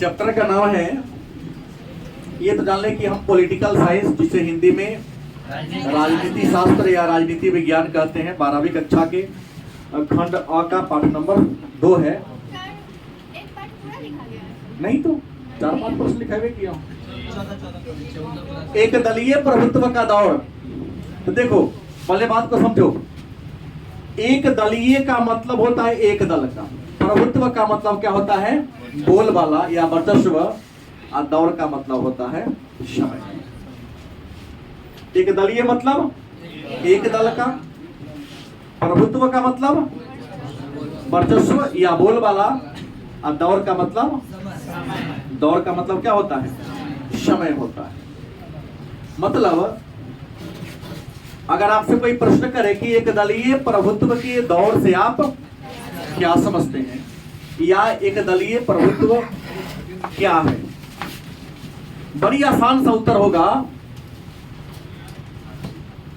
Chapter का नाम है, ये तो जान लें कि हम पॉलिटिकल साइंस, जिसे हिंदी में राजनीति शास्त्र या राजनीति विज्ञान कहते हैं, 12वीं कक्षा के खंड अ का पाठ नंबर 2 है। नहीं तो 4-5 प्रश्न लिखा हुआ किया। एक दलीय प्रभुत्व का दौर। तो देखो पहले बात को समझो, एक दलीय का मतलब होता है एक दल का, प्रभुत्व का मतलब क्या होता है, बोलबाला या वर्चस्व, और दौर का मतलब होता है समय। एक दलीय मतलब एक दल का, प्रभुत्व का मतलब वर्चस्व या बोलबाला, और दौर का मतलब क्या होता है, समय होता है। मतलब अगर आपसे कोई प्रश्न करे कि एक दलीय प्रभुत्व के दौर से आप क्या समझते हैं, या एक दलीय प्रभुत्व क्या है, बड़ी आसान सा उत्तर होगा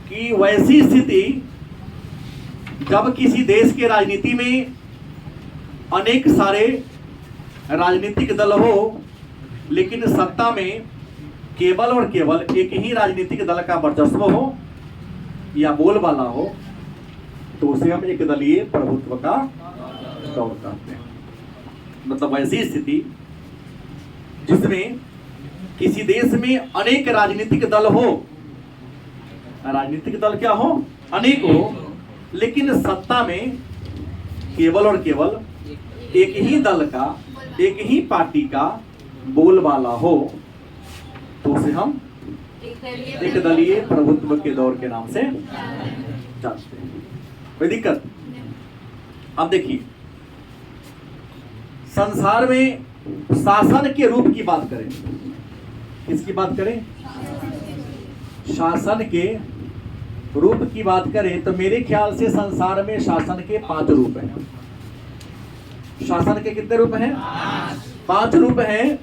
कि वैसी स्थिति जब किसी देश के राजनीति में अनेक सारे राजनीतिक दल हो, लेकिन सत्ता में केवल और केवल एक ही राजनीतिक दल का वर्चस्व हो या बोलबाला हो, तो उसे हम एक दलीय प्रभुत्व का दौर कहते हैं। मतलब ऐसी स्थिति जिसमें किसी देश में अनेक राजनीतिक दल हो, राजनीतिक दल क्या हो, अनेक हो, लेकिन सत्ता में केवल और केवल एक ही दल का, एक ही पार्टी का बोलबाला हो, तो उसे हम एक दलीय प्रभुत्व के दौर के नाम से जानते हैं। कोई दिक्कत? अब देखिए, संसार में शासन के रूप की बात करें, किसकी बात करें, शासन के रूप की बात करें, तो मेरे ख्याल से संसार में शासन के 5 रूप हैं। शासन के कितने रूप हैं? 5 रूप हैं।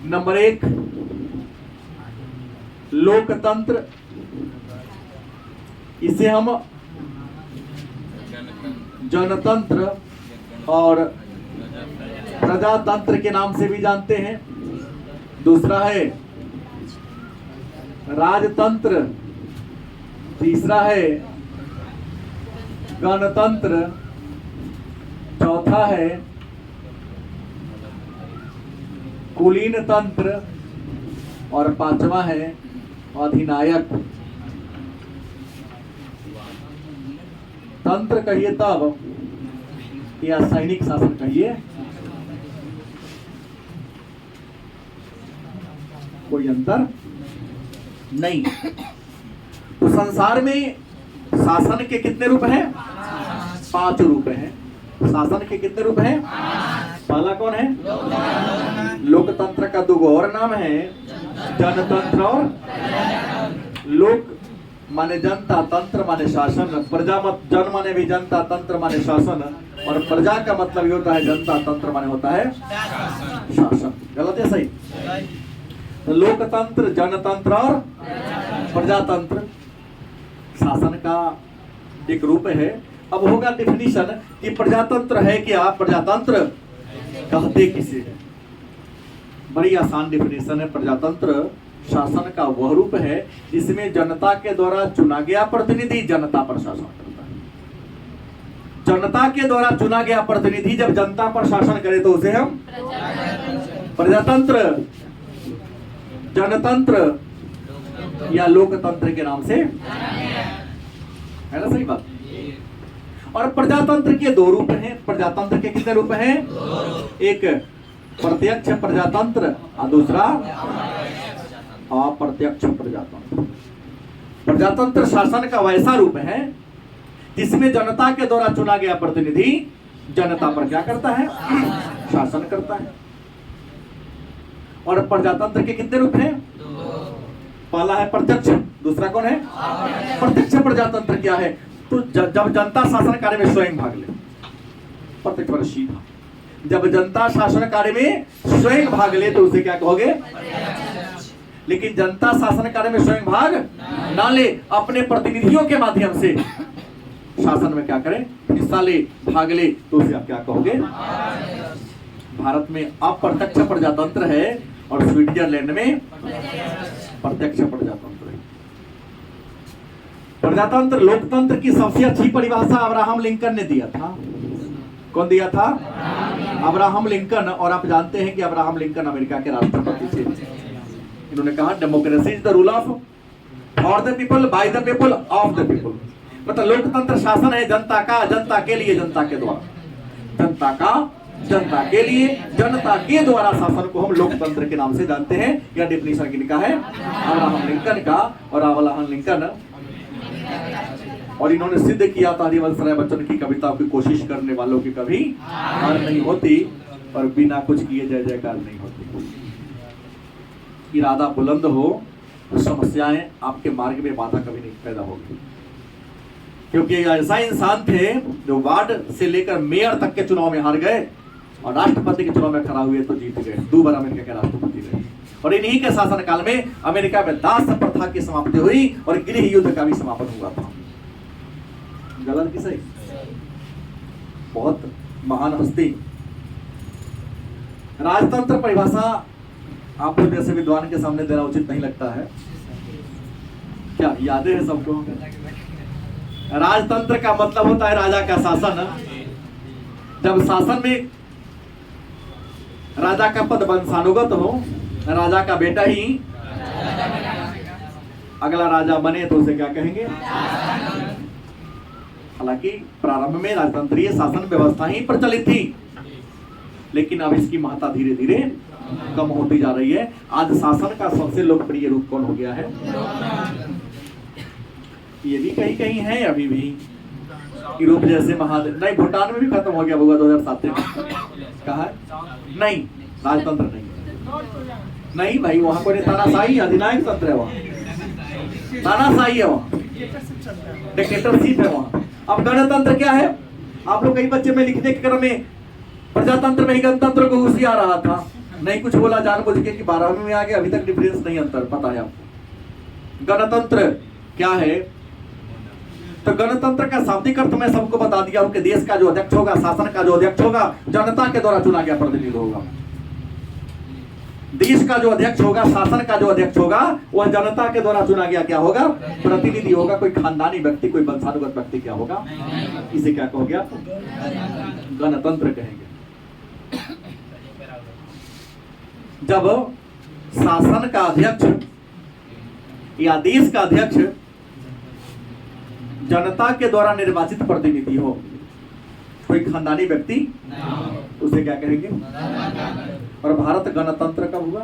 नंबर 1 लोकतंत्र, इसे हम जनतंत्र और प्रजातंत्र के नाम से भी जानते हैं। दूसरा है राजतंत्र, तीसरा है गणतंत्र, चौथा है कुलीन तंत्र, और 5वां है अधिनायक तंत्र कहिए तब, या सैनिक शासन कहिए, कोई अंतर नहीं। तो संसार में शासन के कितने रूप हैं? 5 रूप हैं। शासन के कितने रूप हैं? पहला कौन है? लोकतंत्र का 2 और नाम है, जनतंत्र और लोक माने जनता, तंत्र माने शासन, प्रजा मत, जन माने भी जनता, तंत्र माने शासन, और प्रजा का मतलब ये होता है जनता, तंत्र माने होता है शासन। गलत है सही? तो लोकतंत्र, जनतंत्र और प्रजातंत्र शासन का एक रूप है। अब होगा डिफिनीशन कि प्रजातंत्र है क्या, प्रजातंत्र कहते किसे है। बड़ी आसान डिफिनीशन है। प्रजातंत्र शासन का वह रूप है जिसमें जनता के द्वारा चुना गया प्रतिनिधि जनता पर शासन करता है। जनता के द्वारा चुना गया प्रतिनिधि जब जनता पर शासन करे तो उसे हम प्रजातंत्र, जनतंत्र या लोकतंत्र के नाम से, है ना सही बात? और प्रजातंत्र के 2 रूप हैं। प्रजातंत्र के कितने रूप हैं? एक प्रत्यक्ष प्रजातंत्र और दूसरा अप्रत्यक्ष प्रजातंत्र। प्रजातंत्र शासन का वैसा रूप है जिसमें जनता के द्वारा चुना गया प्रतिनिधि जनता पर क्या करता है, शासन करता है। और प्रजातंत्र के कितने रूप हैं? पहला है प्रत्यक्ष, दूसरा कौन है? प्रत्यक्ष प्रजातंत्र क्या है? तो जब जनता शासन कार्य में स्वयं भाग ले, प्रत्यक्ष पर सीधा, जब जनता शासन कार्य में स्वयं भाग ले तो उसे क्या कहोगे? लेकिन जनता शासन कार्य में स्वयं भाग ना ले, अपने प्रतिनिधियों के माध्यम से शासन में क्या करें, हिस्सा ले, भाग ले, तो उसे आप क्या कहोगे? भारत में अप्रत्यक्ष प्रजातंत्र है और स्विट्जरलैंड में प्रत्यक्ष प्रजातंत्र है। प्रजातंत्र लोकतंत्र की सबसे अच्छी परिभाषा अब्राहम लिंकन ने दिया था। कौन दिया था? Abraham Lincoln. और आप जानते हैं कि अब्राहम लिंकन अमेरिका के राष्ट्रपति थे। इन्होंने कहा democracy is the rule of for the people, by the people, of the people. मतलब लोकतंत्र शासन है जनता का, जनता के लिए, जनता के द्वारा, जनता का, जनता के लिए, जनता के द्वारा शासन को हम लोकतंत्र के नाम से जानते हैं। यह डेफिनेशन किनका है? अब्राहम लिंकन का। और अब्राहम लिंकन, और इन्होंने सिद्ध किया था हरिवंश राय बच्चन की कविता की कोशिश करने वालों की कभी हार नहीं होती और बिना कुछ किए जय जयकार नहीं होती। इरादा बुलंद हो तो समस्याएं आपके मार्ग में बाधा कभी नहीं पैदा होगी। क्योंकि ऐसा इंसान थे जो वार्ड से लेकर मेयर तक के चुनाव में हार गए और राष्ट्रपति के चुनाव में खड़ा हुए तो जीत गए, 2 बार अमेरिका के राष्ट्रपति रहे। और इन्हीं के शासन काल में अमेरिका में दास प्रथा की समाप्ति हुई और गृह युद्ध का भी समापन हुआ था। गलत कि सही? बहुत महान हस्ती। राजतंत्र परिभाषा आप लोग जैसे विद्वान के सामने देना उचित नहीं लगता है क्या? यादें हैं सबको? राजतंत्र का मतलब होता है राजा का शासन। जब शासन में राजा का पद वंशानुगत हो, राजा का बेटा ही अगला राजा बने तो उसे क्या कहेंगे? हालांकि प्रारंभ में राजतंत्रीय शासन व्यवस्था ही प्रचलित थी, लेकिन अब इसकी महत्ता धीरे धीरे कम होती जा रही है। आज शासन का सबसे लोकप्रिय रूप कौन हो गया है? ये भी कहीं कहीं है अभी भी। यूरोप जैसे महादेश, नहीं भूटान में भी खत्म हो गया होगा 2007 में। कहा है? नहीं, राजतंत्र नहीं, नहीं भाई, वहां कोई तानाशाही अधिनायक तंत्र है, वहां तानाशाही है, वहां डिक्टेटरशिप है वहां। अब गणतंत्र क्या है? आप लोग कई बच्चे में लिखने के क्रम में प्रजातंत्र में ही गणतंत्र को घुसी आ रहा था, नहीं कुछ बोला जानबूझ के कि 12वीं में आ गया, अभी तक डिफरेंस नहीं, अंतर पता है आपको। गणतंत्र क्या है? तो गणतंत्र का शाब्दिक अर्थ मैं सबको बता दिया हूं कि देश का जो अध्यक्ष होगा, शासन का जो अध्यक्ष होगा, जनता के द्वारा चुना गया प्रतिनिधि होगा। देश का जो अध्यक्ष होगा, शासन का जो अध्यक्ष होगा, वह जनता के द्वारा चुना गया क्या होगा? प्रतिनिधि होगा। कोई खानदानी व्यक्ति, कोई वंशानुगत व्यक्ति क्या होगा? इसे क्या कहोगे आप? गणतंत्र कहेंगे। जब शासन का अध्यक्ष या देश का अध्यक्ष जनता के द्वारा निर्वाचित प्रतिनिधि हो, कोई खानदानी व्यक्ति, उसे क्या कहेंगे? और भारत गणतंत्र कब हुआ?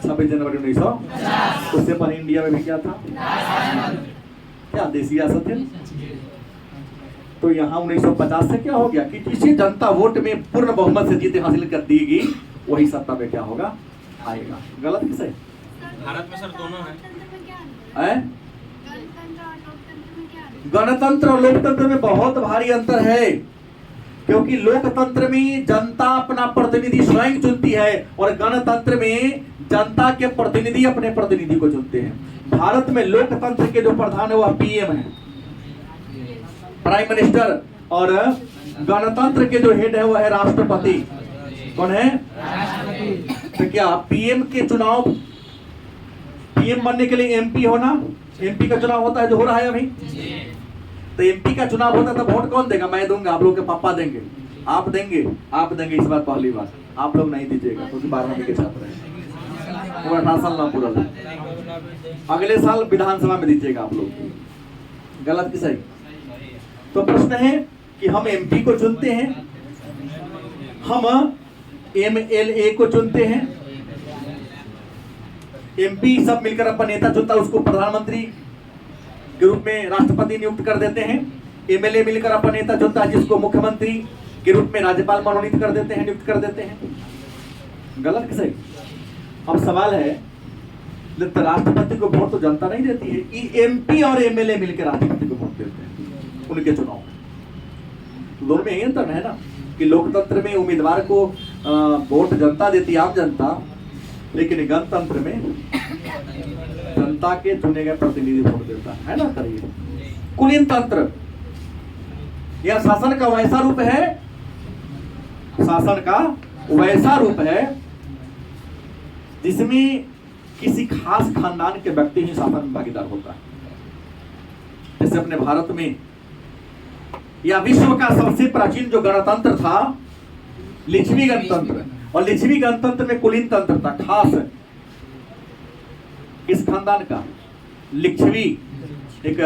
26 जनवरी 1950। उससे पहले इंडिया में भी क्या था? क्या देसी रियासत है? तो यहाँ 1950 से क्या हो गया कि जिसे जनता वोट में पूर्ण बहुमत से जीत हासिल कर देगी, वही सत्ता में क्या होगा? आएगा। गलत किसे? भारत में सर दोनों है। गणतंत्र और लोकतंत्र में बहुत भारी अंतर है, क्योंकि लोकतंत्र में जनता अपना प्रतिनिधि स्वयं चुनती है और गणतंत्र में जनता के प्रतिनिधि अपने प्रतिनिधि को चुनते हैं। भारत में लोकतंत्र के जो प्रधान है वह पीएम है, प्राइम मिनिस्टर, और गणतंत्र के जो हेड है वह है राष्ट्रपति। कौन है? तो क्या पीएम के चुनाव, पीएम बनने के लिए एमपी होना, एमपी का चुनाव होता है जो हो रहा है अभी, तो एमपी का चुनाव होता है तो वोट कौन देगा? मैं दूंगा, आप लोग के पापा देंगे, आप देंगे, आप देंगे। इस बार पहली बार आप लोग नहीं दीजिएगा क्योंकि 12वीं के छात्र हैं, 18 साल ना पूरा हो। अगले साल विधानसभा में दीजिएगा आप लोग। गलत कि सही? तो प्रश्न है कि हम एमपी को चुनते हैं, हम एमएलए को चुनते हैं, एमपी सब मिलकर अपना नेता चुनता है, उसको प्रधानमंत्री के रूप में राष्ट्रपति नियुक्त कर देते हैं। एमएलए मिलकर अपना नेता चुनता है, जिसको मुख्यमंत्री के रूप में राज्यपाल मनोनीत कर देते हैं, नियुक्त कर देते हैं। गलत कि सही? अब सवाल है, तो राष्ट्रपति को वोट तो जनता नहीं देती है, एमपी और एमएलए मिलकर राष्ट्रपति को वोट देते हैं उनके चुनाव। दोनों में यही अंतर है ना कि लोकतंत्र में उम्मीदवार को वोट जनता देती है, आम जनता, लेकिन गणतंत्र में जनता के चुने गए प्रतिनिधि वोट देता है ना। करिए, कुलीन तंत्र यह शासन का वैसा रूप है शासन का वैसा रूप है जिसमें किसी खास खानदान के व्यक्ति ही शासन में भागीदार होता है। जैसे अपने भारत में या विश्व का सबसे प्राचीन जो गणतंत्र था लिच्छवी गणतंत्र, और लिच्छवी गणतंत्र में कुलीन तंत्र था। खास किस खानदान का? लिच्छवी एक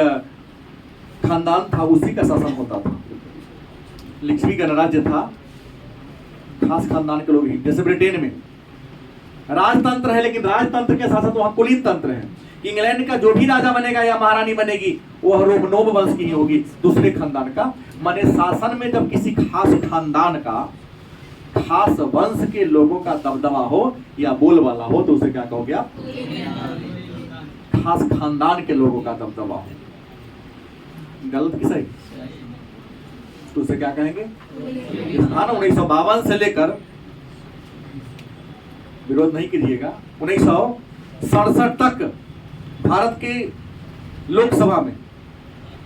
खानदान था, उसी का शासन होता था। लिच्छवी गणराज्य था, खास खानदान के लोग ही। जैसे ब्रिटेन में राजतंत्र है, लेकिन राजतंत्र के साथ साथ वहां कुलीन तंत्र है। इंग्लैंड का जो भी राजा बनेगा या महारानी बनेगी वह रोमनोव वंश की ही होगी, दूसरे खानदान का। माने शासन में जब किसी खास खानदान का, खास वंश के लोगों का दबदबा हो या बोलबाला हो तो उसे क्या कहोगे आप? खास खानदान के लोगों का दबदबा हो। गलत कि सही? तो उसे क्या कहेंगे? 1952 से लेकर, विरोध नहीं कीजिएगा, 1967 तक भारत के लोकसभा में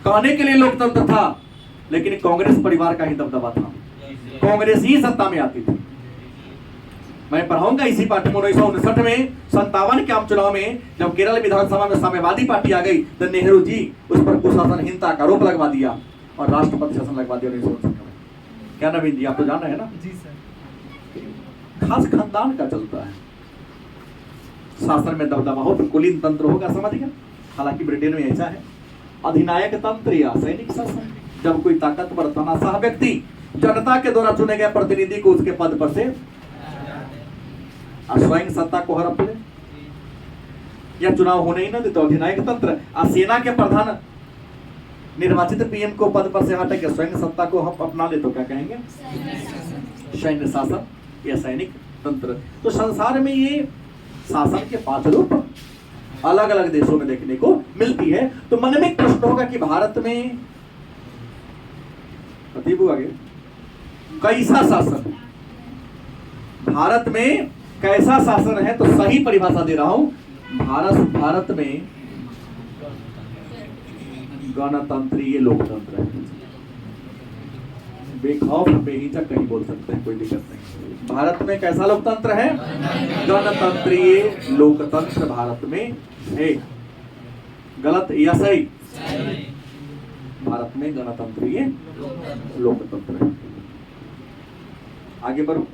कहने के लिए लोकतंत्र था, लेकिन कांग्रेस परिवार का ही दबदबा था। कांग्रेस ही सत्ता में आती थी। मैं पढ़ाऊंगा इसी पाठ में 1959 में 57 के आम चुनाव में जब केरल विधानसभा में साम्यवादी पार्टी आ गई तो नेहरू जी उस पर कुशासनहीनता का आरोप लगवा दिया और राष्ट्रपति शासन लगवा दिया 1959 में। क्या नवीन जी, आप तो जान रहे हैं ना? जी सर। खास खानदान का चलता है। शासन में दबदबा हो तो कुलीन तंत्र होगा, समझ गया? हालांकि ब्रिटेन में ऐसा है, अधिनायक तंत्र या सैनिक शासन। जब कोई ताकतवर तनाशाह व्यक्ति जनता के द्वारा चुने गए प्रतिनिधि को उसके पद पर से स्वयं सत्ता को हड़प ले या चुनाव होने ही न दे तो अधिनायक तंत्र। सेना के प्रधान निर्वाचित पीएम को पद पर से हटा के स्वयं सत्ता को हम अपना ले तो क्या कहेंगे? सैन्य शासन या सैनिक तंत्र। तो संसार में ये शासन के 5 रूप अलग अलग देशों में देखने को मिलती है। तो मन में एक प्रश्न होगा कि भारत में आगे कैसा शासन, भारत में कैसा शासन है? तो सही परिभाषा दे रहा हूं, भारत में गणतंत्रीय लोकतंत्र है। बेखौफ बेहिचक कहीं बोल सकते हैं, कोई दिक्कत नहीं। भारत में कैसा लोकतंत्र है? गणतंत्रीय लोकतंत्र भारत में है। गलत या सही? भारत में गणतंत्रीय लोकतंत्र है। आगे बढ़ो।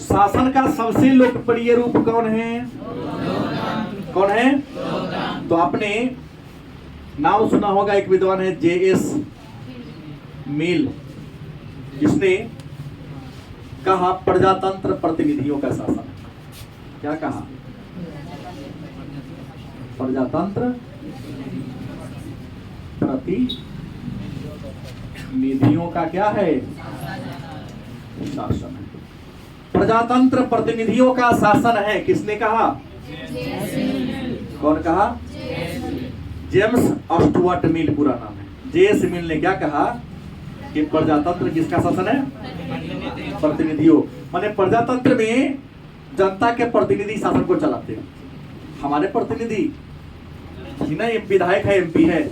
शासन का सबसे लोकप्रिय रूप कौन है? कौन है? तो आपने नाम सुना होगा, एक विद्वान है J.S. मिल, जिसने कहा प्रजातंत्र प्रतिनिधियोयों का शासन। क्या कहा? प्रजातंत्र प्रतिनिधियों का क्या है? शासन है। प्रजातंत्र प्रतिनिधियों का शासन है। किसने कहा? कौन कहा? जेम्स स्टुअर्ट मिल पूरा नाम है। J.S. मिल ने क्या कहा कि प्रजातंत्र किसका शासन है? प्रतिनिधियों। माने प्रजातंत्र में जनता के प्रतिनिधि शासन को चलाते हैं। हमारे प्रतिनिधि विधायक है, MP है,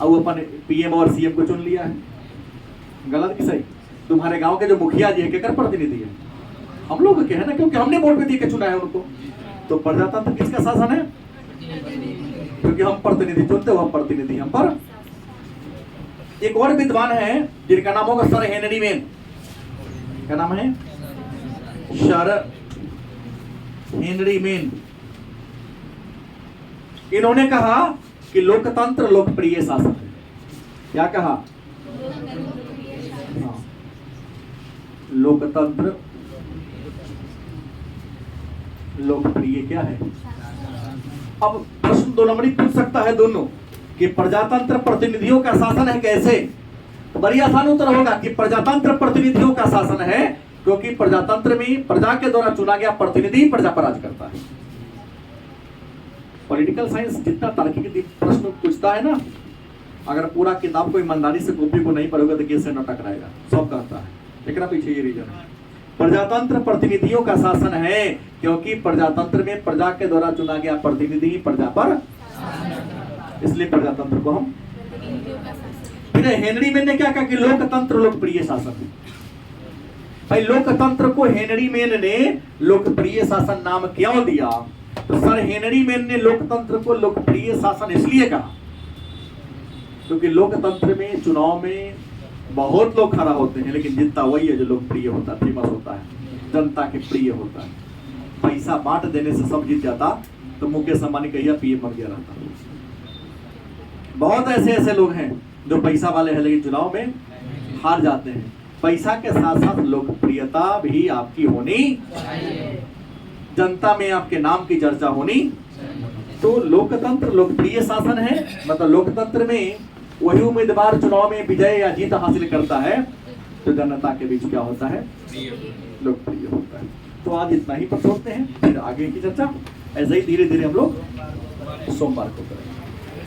और वो अपन PM और CM को चुन लिया है। गलत कि सही? तुम्हारे गांव के जो मुखिया जी है केकर प्रतिनिधि है? हम लोग के है ना, क्योंकि हमने वोट पे दे के चुना है उनको। तो प्रजातंत्र किसका शासन है? क्योंकि हम प्रतिनिधि चुनते, वह प्रतिनिधि हम पर। एक और विद्वान है जिनका नाम होगा सर हेनरी मेन। क्या नाम है? Sir Henry main. इन्होंने कहा कि लोकतंत्र लोकप्रिय शासन है। क्या कहा? लोकतंत्र लोकप्रिय क्या है? अब प्रश्न 2 नंबरी पूछ सकता है दोनों कि प्रजातंत्र प्रतिनिधियों का शासन है कैसे? तो बड़ी आसान उत्तर होगा कि प्रजातंत्र प्रतिनिधियों का शासन है, क्योंकि प्रजातंत्र में प्रजा के द्वारा चुना गया प्रतिनिधि प्रजा पर राज करता है। पॉलिटिकल साइंस जितना तार्किक प्रश्न पूछता है ना, अगर पूरा किताब को ईमानदारी से कॉपी को नहीं पढ़ोगे तो कैसे न टकराएगा, सब कहता है। लेकिन पीछे ये रीजन है, प्रजातंत्र प्रतिनिधियों का शासन है, क्योंकि प्रजातंत्र में प्रजा के द्वारा चुना गया प्रतिनिधि प्रजा पर, इसलिए प्रजातंत्र को हम। फिर हेनरी मेन ने क्या कहा कि लोकतंत्र लोकप्रिय शासन है। भाई लोकतंत्र को हेनरी मेन ने लोकप्रिय शासन नाम क्यों दिया? तो सर हेनरी मेन ने लोकतंत्र को लोकप्रिय शासन इसलिए कहा क्योंकि लोकतंत्र में चुनाव में बहुत लोग खड़ा होते हैं, लेकिन जीतता वही है जो लोकप्रिय होता है, फेमस होता है, जनता के प्रिय होता है। पैसा बांट देने से सब जीत जाता तो मुकेश अंबानी कहिया पीएम बन गया रहता। बहुत ऐसे ऐसे लोग हैं जो पैसा वाले हैं लेकिन चुनाव में हार जाते हैं। पैसा के साथ साथ लोकप्रियता भी आपकी होनी, जनता में आपके नाम की चर्चा होनी। तो लोकतंत्र लोकप्रिय शासन है, मतलब लोकतंत्र में वही उम्मीदवार चुनाव में विजय या जीत हासिल करता है तो जनता के बीच क्या होता है, लोकप्रिय होता है। तो आज इतना ही पर छोड़ते हैं, फिर आगे की चर्चा ऐसे ही धीरे धीरे हम लोग सोमवार को करेंगे।